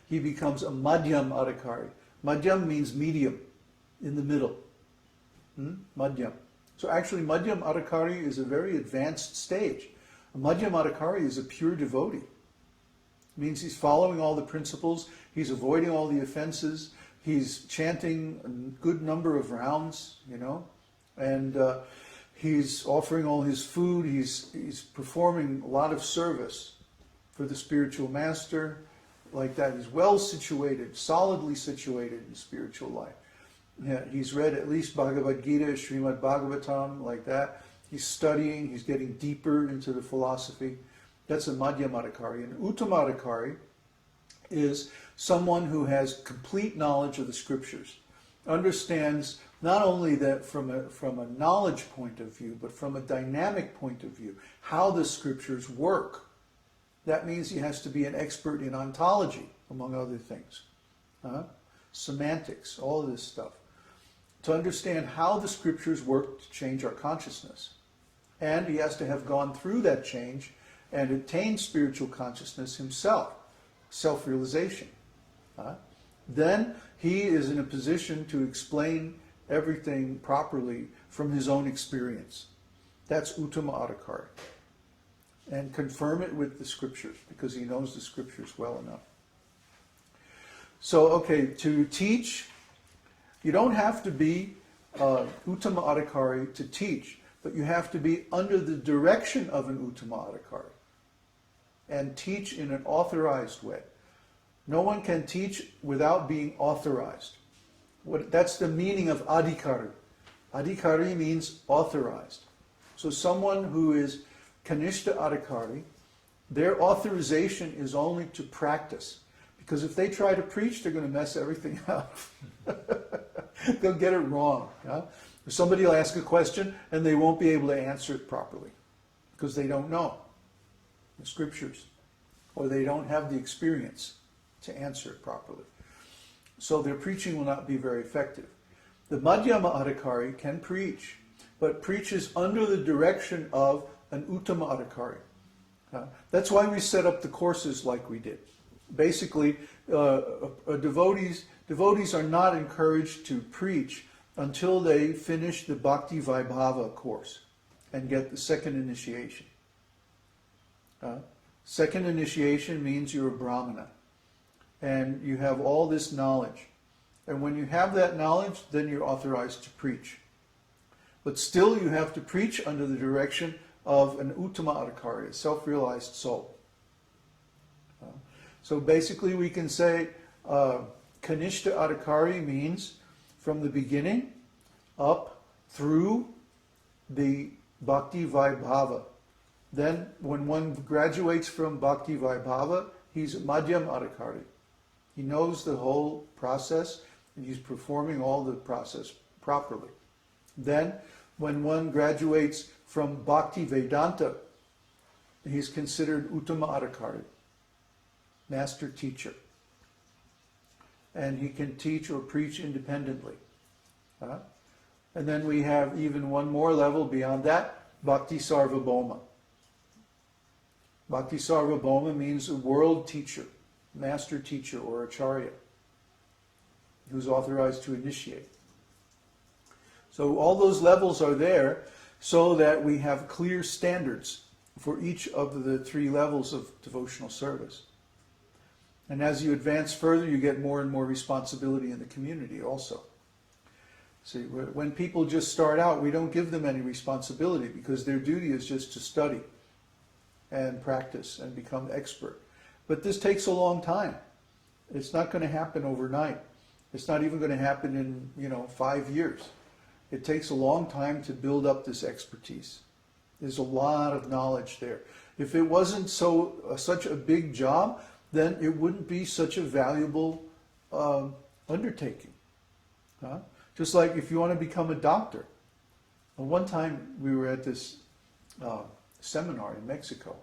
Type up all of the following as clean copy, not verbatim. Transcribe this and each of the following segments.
he becomes a madhyam adhikari. Madhyam means medium, in the middle. Madhyam. So actually madhyam adhikari is a very advanced stage. A madhyam adhikari is a pure devotee. It means he's following all the principles, he's avoiding all the offenses, he's chanting a good number of rounds, and he's offering all his food, he's performing a lot of service for the spiritual master, like that. He's well situated, solidly situated in spiritual life. Yeah, he's read at least Bhagavad Gita, Srimad Bhagavatam, like that. He's studying, he's getting deeper into the philosophy. That's a Madhyamadhikari. An Uttamadhikari is someone who has complete knowledge of the scriptures, understands not only that from a knowledge point of view, but from a dynamic point of view, how the scriptures work. That means he has to be an expert in ontology, among other things. Semantics, all of this stuff. To understand how the scriptures work to change our consciousness. And he has to have gone through that change and attained spiritual consciousness himself, self-realization. Then he is in a position to explain everything properly from his own experience. That's Uttama Adhikari. And confirm it with the scriptures, because he knows the scriptures well enough. So, okay, to teach, you don't have to be Uttama Adhikari to teach, but you have to be under the direction of an Uttama Adhikari and teach in an authorized way. No one can teach without being authorized. That's the meaning of adhikari. Adhikari means authorized. So someone who is Kanishta Adhikari, their authorization is only to practice. Because if they try to preach, they're going to mess everything up. They'll get it wrong. Somebody will ask a question and they won't be able to answer it properly because they don't know the scriptures, or they don't have the experience to answer it properly. So their preaching will not be very effective. The Madhyama Adhikari can preach, but preaches under the direction of an Uttama Adhikari. That's why we set up the courses like we did. Basically, devotees are not encouraged to preach until they finish the Bhakti Vaibhava course and get the second initiation. Second initiation means you're a Brahmana and you have all this knowledge. And when you have that knowledge, then you're authorized to preach. But still you have to preach under the direction of an Uttama Adhikari, a self-realized soul. So basically we can say Kanishta Adhikari means from the beginning up through the Bhakti Vaibhava. Then when one graduates from Bhakti Vaibhava, he's a Madhyam Adhikari. He knows the whole process and he's performing all the process properly. Then when one graduates from Bhakti Vedanta, he's considered Uttama Adhikari, master teacher. And he can teach or preach independently. And then we have even one more level beyond that, Bhakti Sarvabhauma. Bhakti Sarvabhauma means a world teacher, master teacher or acharya, who's authorized to initiate. So all those levels are there so that we have clear standards for each of the three levels of devotional service. And as you advance further, you get more and more responsibility in the community also. See, when people just start out, we don't give them any responsibility because their duty is just to study and practice and become expert. But this takes a long time. It's not going to happen overnight. It's not even going to happen in 5 years. It takes a long time to build up this expertise. There's a lot of knowledge there. If it wasn't such a big job, then it wouldn't be such a valuable undertaking. Just like if you want to become a doctor. One time we were at this seminar in Mexico,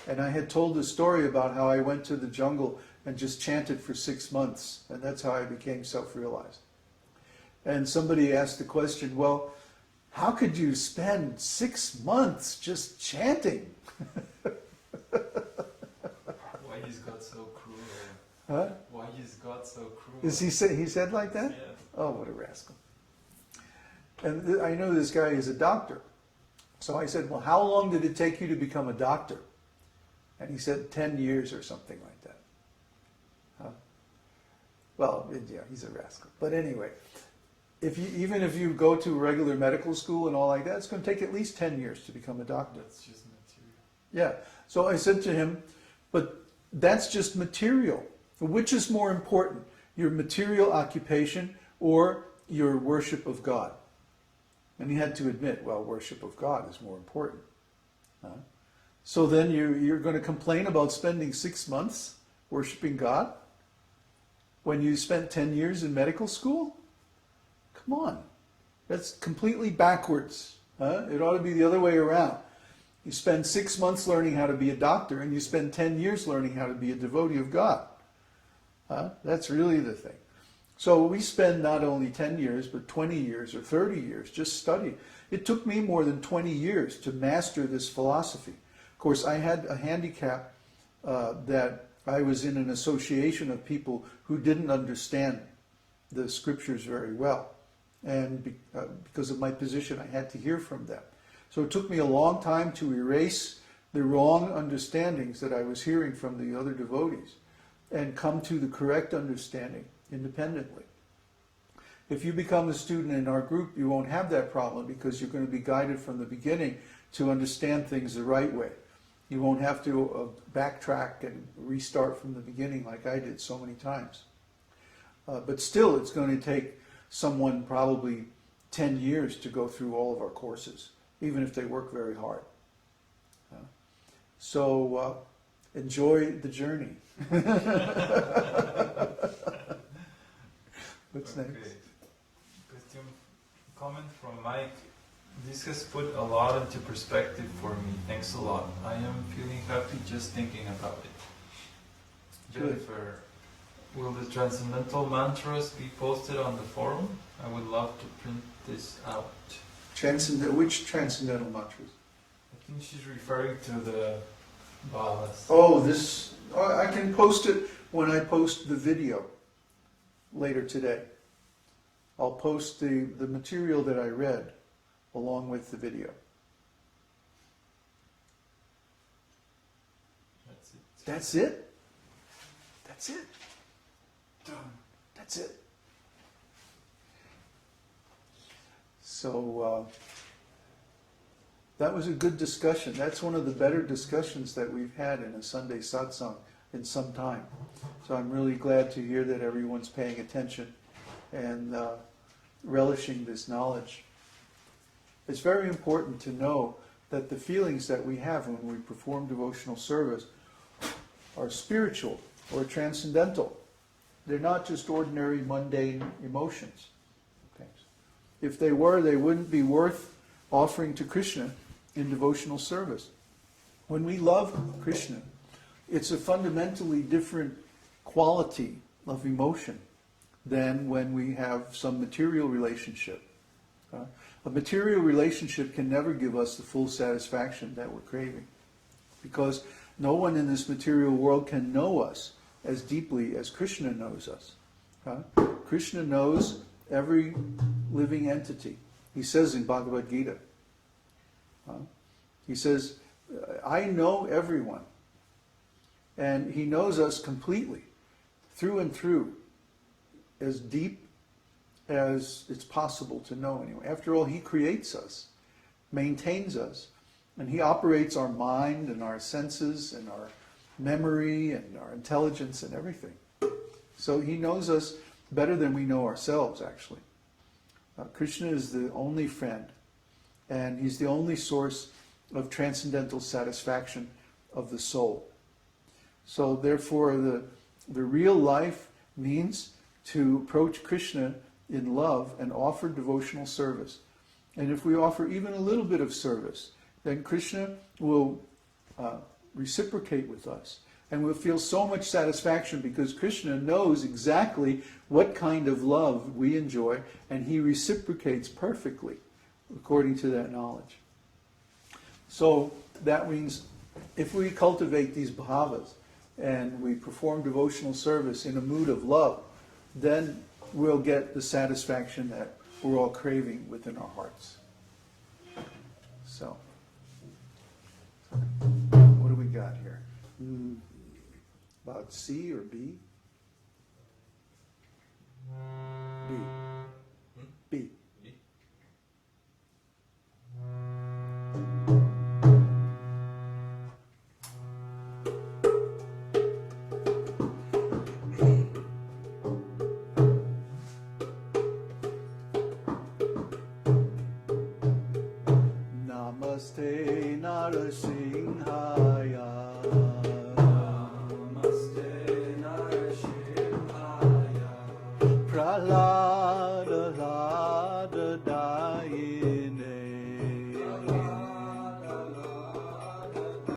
and I had told the story about how I went to the jungle and just chanted for 6 months, and that's how I became self-realized. And somebody asked the question, well, how could you spend 6 months just chanting? Why he's got so cruel? Huh? Why is God so cruel? Is he said like that? Yeah. Oh, what a rascal. And I know this guy is a doctor. So I said, well, how long did it take you to become a doctor? And he said 10 years or something like that. Huh? Well, yeah, he's a rascal. But anyway, even if you go to regular medical school and all like that, it's going to take at least 10 years to become a doctor. That's just material. Yeah. So I said to him, but that's just material. Which is more important, your material occupation or your worship of God? And he had to admit, well, worship of God is more important. So then you're going to complain about spending 6 months worshiping God when you spent 10 years in medical school? Come on. That's completely backwards. It ought to be the other way around. You spend 6 months learning how to be a doctor and you spend 10 years learning how to be a devotee of God. That's really the thing. So we spend not only 10 years, but 20 years or 30 years just studying. It took me more than 20 years to master this philosophy. Of course, I had a handicap that I was in an association of people who didn't understand the scriptures very well. And because of my position, I had to hear from them. So it took me a long time to erase the wrong understandings that I was hearing from the other devotees and come to the correct understanding independently. If you become a student in our group, you won't have that problem because you're going to be guided from the beginning to understand things the right way. You won't have to backtrack and restart from the beginning like I did so many times. But still, it's going to take someone probably 10 years to go through all of our courses, even if they work very hard. So enjoy the journey. What's next? Question, comment from Mike. This has put a lot into perspective for me. Thanks a lot. I am feeling happy just thinking about it. Good. Jennifer, will the transcendental mantras be posted on the forum? I would love to print this out. Which transcendental mantras? I think she's referring to the bhavas. Oh, this. I can post it when I post the video later today. I'll post the material that I read along with the video. That's it. That's it? That's it. Done. That's it. So that was a good discussion. That's one of the better discussions that we've had in a Sunday Satsang in some time. So I'm really glad to hear that everyone's paying attention and relishing this knowledge. It's very important to know that the feelings that we have when we perform devotional service are spiritual or transcendental. They're not just ordinary mundane emotions. Okay. If they were, they wouldn't be worth offering to Krishna in devotional service. When we love Krishna, it's a fundamentally different quality of emotion than when we have some material relationship. A material relationship can never give us the full satisfaction that we're craving, because no one in this material world can know us as deeply as Krishna knows us. Krishna knows every living entity. He says in Bhagavad Gita, he says, I know everyone. And he knows us completely, through and through, as deep as it's possible to know anyway. After all, he creates us, maintains us, and he operates our mind and our senses and our memory and our intelligence and everything. So he knows us better than we know ourselves, actually. Krishna is the only friend, and he's the only source of transcendental satisfaction of the soul. So therefore, the real life means to approach Krishna in love and offer devotional service. And if we offer even a little bit of service, then Krishna will reciprocate with us. And we'll feel so much satisfaction because Krishna knows exactly what kind of love we enjoy, and he reciprocates perfectly according to that knowledge. So that means if we cultivate these bhavas, and we perform devotional service in a mood of love, then we'll get the satisfaction that we're all craving within our hearts. So, what do we got here? About C or B? B. B. Namaste Narasingha